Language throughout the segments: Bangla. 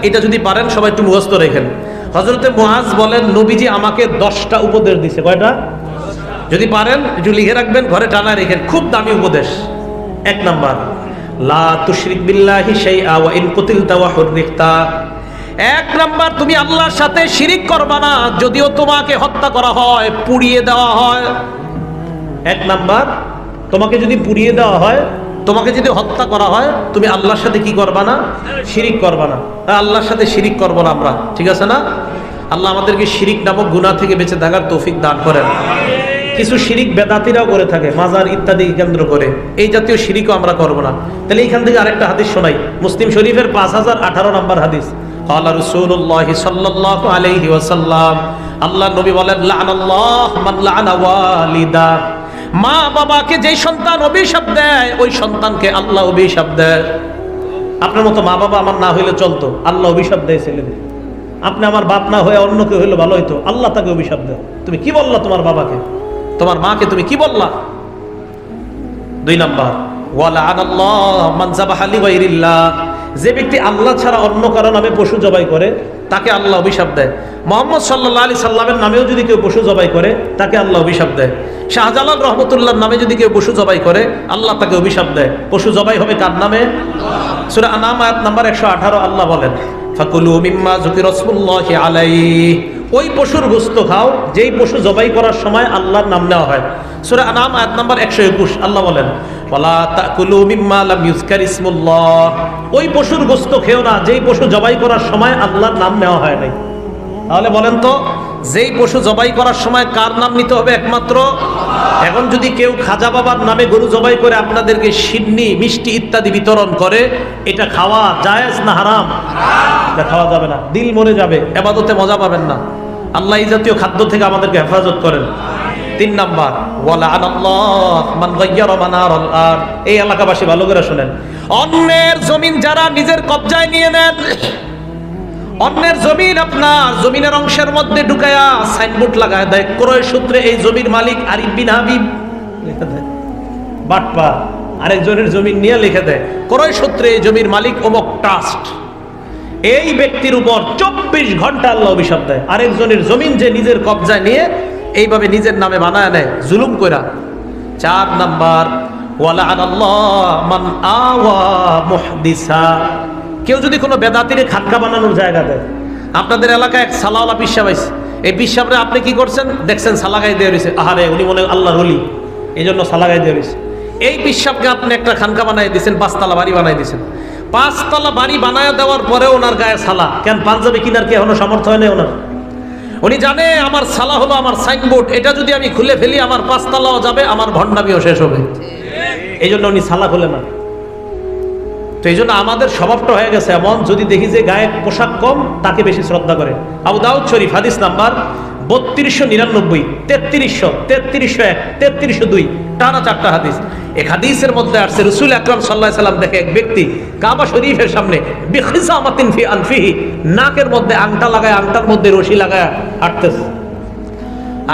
এটা যদি পারেন সবাই একটু মুখস্থ রেখেন। হযরতে মুআজ বলেন, নবীজি আমাকে 10টা উপদেশ দিয়েছে। কয়টা? যদি পারেন একটু লিখে রাখবেন, ঘরে টানা রেখেন, খুব দামি উপদেশ। 1 নাম্বার, লা তুশরিক বিল্লাহি শাইআ ওয়া ইন কুতিলতা ওয়া হুররিকতা। 1 নাম্বার, তুমি আল্লাহর সাথে শিরিক করবা না, যদিও তোমাকে হত্যা করা হয়, পুড়িয়ে দেওয়া হয়। 1 নাম্বার, তোমাকে যদি পুড়িয়ে দেওয়া হয়, তোমাকে যদি হত্যা করা হয়, তুমি আল্লাহর সাথে কি করবা না? শিরিক করবা না। আল্লাহর সাথে শিরিক করবো না আমরা, ঠিক আছে না? আল্লাহ আমাদেরকে শিরিক নামক গুনাহ থেকে বেঁচে থাকার তৌফিক দান করেন। কিছু শিরিক বেদাতিরাও করে থাকে, মাজার ইত্যাদি কেন্দ্র করে, এই জাতীয় শিরিকও আমরা করব না। তাহলে এইখান থেকে আরেকটা হাদিস শোনাই, মুসলিম শরীফের 5018 নম্বর হাদিস। ক্বালা রাসূলুল্লাহ সাল্লাল্লাহু আলাইহি ওয়াসাল্লাম, আল্লাহ নবী বলেন, লাআনাল্লাহু মান লাআনা ওয়ালিদা। মা বাবাকে যেই সন্তান অভিশাপ দেয়, ওই সন্তানকে আল্লাহ অভিশাপ দেয়। আপনার মতো মা বাবা আমার না হইলে চলতো, আল্লাহ অভিশাপ দেয় ছেলেদের। আপনি আমার বাপ না হয়ে অন্য কেউ হইলে ভালো হইতো, আল্লাহ তাকে অভিশাপ দেয়। তুমি কি বললা তোমার বাবাকে, তোমার মাকে তুমি কি বললা? 2 নাম্বার, ওয়ালাআনাল্লাহু মান যাবাহা লিগাইরিল্লাহ। যে ব্যক্তি আল্লাহ ছাড়া অন্য কারো নামে পশু জবাই করে, তাকে আল্লাহ অভিশাপ দেয়। মুহাম্মদ সাল্লাল্লাহু আলাইহি সাল্লামের নামেও যদি কেউ পশু জবাই করে, তাকে আল্লাহ অভিশাপ দেয়। শাহজালাল রহমতুল্লাহর নামে যদি কেউ পশু জবাই করে, আল্লাহ তাকে অভিশাপ দেয়। পশু জবাই হবে কার নামে? সূরা আনাম আয়াত নাম্বার 118 আল্লাহ বলেন, ফাকুলু মিম্মা যুকিরা রাসূলুল্লাহি আলাইহি। ওই পশুর গোশত খাও যেই পশু জবাই করার সময় আল্লাহর নাম নেওয়া হয়। সূরা আনাম আয়াত নাম্বার 121 আল্লাহ বলেন, ওয়ালা তাকুলু মিম্মা লাম ইউযকার ইসমুল্লাহ। ওই পশুর গোশত খেও না যেই পশু জবাই করার সময় আল্লাহর নাম নেওয়া হয় নাই। তাহলে বলেন তো, যেই পশু জবাই করার সময় কার নাম নিতে হবে? একমাত্র। এখন যদি কেউ খাজা বাবার নামে গরু জবাই করে আপনাদেরকে সিন্নি, মিষ্টি ইত্যাদি বিতরণ করে, এটা খাওয়া জায়েজ না হারাম? এটা খাওয়া যাবে না, দিল মরে যাবে, ইবাদতে মজা পাবেন না। আল্লাহ এই জাতীয় খাদ্য থেকে আমাদেরকে হেফাজত করেন। 3 নাম্বার, ওয়ালাআনাল্লাহু মান গায়্যারা মানারাল আরদ। এই এলাকাবাসী ভালো করে শুনেন, অন্যের জমিন যারা নিজের কবজায় নিয়ে নেন, অন্যের জমিন আপনার জমিনের অংশের মধ্যে ঢুকায়া সাইনবোর্ড লাগায় দেয়, ক্রয় সূত্রে এই জমির মালিক আরিফ বিন হাবিব লিখে দেয়। বাটপা আরেকজনের জমিন নিয়ে লিখে দেয়, ক্রয় সূত্রে এই জমির মালিক অমুক ট্রাস্ট। এই ব্যক্তির উপর 24 ঘন্টা আল্লাহ অভিশাপ দেয়। আরেকজনের জমিন যে নিজের কবজায় নিয়ে এইভাবে নিজের নামে বানায় নেয় জুলুম কইরা। 4 নাম্বার, ওয়ালাআনাল্লাহু মান আওয়া মুহদিসা। কেউ যদি কোনো বেদাতিরে খাটকা বানানোর জায়গা দেয়, আপনাদের এলাকায় এক সালাওয়ালা পিসাব আছে, এই পিসাবরে আপনি কি করছেন? দেখছেন সালাগাই দিয়ে রয়েছে, আহারে উনি মনে আল্লাহর ওলি, এই জন্য সালাগাই দিয়ে রয়েছে। এই পিসাবকে আপনি একটা খানকা বানাই দিয়েছেন, 5 তলা বাড়ি বানাই দিয়েছেন। 5 তলা বাড়ি বানায় দেওয়ার পরে ওনার গায়ে সালা, কেন পাঞ্জাবি কিনার কি এখনো সামর্থ্য হয় না ওনার? উনি জানে আমার সালা হলো আমার সাইনবোর্ড, এটা যদি আমি খুলে ফেলি আমার 5 তলাও যাবে, আমার ভণ্ডামিও শেষ হবে। এই জন্য উনি সালা খুলে না। তো এই জন্য আমাদের স্বভাবটা হয়ে গেছে এমন, যদি দেখি যে গায়ে পোশাক কম, তাকে বেশি শ্রদ্ধা করে। আবু দাউদ শরীফ হাদিস নাম্বার 3299, 3300, 3301, 3302, টানা 4টা হাদিস। এক হাদিসের মধ্যে আসছে, রাসূল আকরাম সাল্লাল্লাহু আলাইহি সাল্লাম দেখে এক ব্যক্তি কাবা শরীফের সামনে বিখিসামাতিন ফি আনফিহি, নাকের মধ্যে আংটা লাগায়, আংটার মধ্যে রশি লাগায় হাঁটতেছে,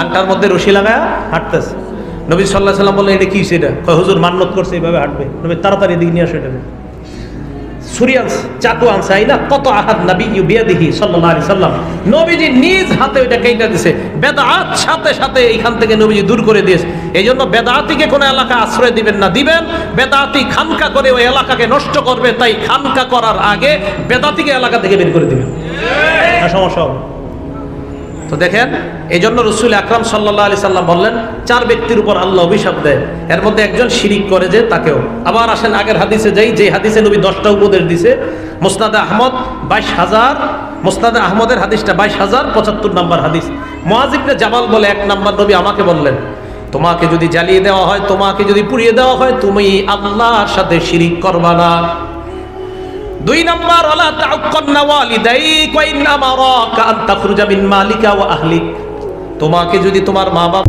আংটার মধ্যে রশি লাগায় হাঁটতেছে। নবী সাল্লাল্লাহু আলাইহি সাল্লাম বললেন, এটা কি সেটা? কয় হুজুর মান্নত করছে এইভাবে হাঁটবে। নবী তাড়াতাড়ি এদিকে নিয়ে আসো এটা। সুরিয়ান্স চাকু আনছে, আইনা কত আহাদ নবী বিয়াদিহি সাল্লাল্লাহু আলাইহি সাল্লাম, নবীজি নিজ হাতে ওইটা কেটে দিয়েছে। বেদাত সাথে সাথে এইখান থেকে নবীজি দূর করে দিয়েছে। এই জন্য বেদাতিকে কোনো এলাকা আশ্রয় দিবেন না, দিবেন বেদাতি খানকা করে ওই এলাকাকে নষ্ট করবে, তাই খানকা করার আগে বেদাতিকে এলাকা থেকে বের করে দিবেন, সমস্যা হবে। তো দেখেন, এই জন্য রাসূল আকরাম সাল্লাল্লাহু আলাইহি সাল্লাম বললেন, 4 ব্যক্তির উপর আল্লাহ অভিশাপ দেয়, এর মধ্যে একজন শিরিক করে যে তাকেও। আবার আসেন আগের হাদিসে যাই, যে হাদিসে নবী 10টা উপদেশ দিছে। মুসনাদে আহমদ 22,000, মুসনাদে আহমদের হাদিসটা 22,075 নম্বর হাদিস। মুআয ইবনে জাবাল বলে, 1 নাম্বার নবী আমাকে বললেন, তোমাকে যদি জ্বালিয়ে দেওয়া হয়, তোমাকে যদি পুড়িয়ে দেওয়া হয়, তুমি আল্লাহর সাথে শিরিক করবা না। 2 নাম্বার, ওয়ালা তাউক্কান্না ওয়ালিদাইক ওয়া ইন আমারাকা আন তাখরুজা মিন মালিকা ওয়া আহলিক। তোমাকে যদি তোমার মা বাবা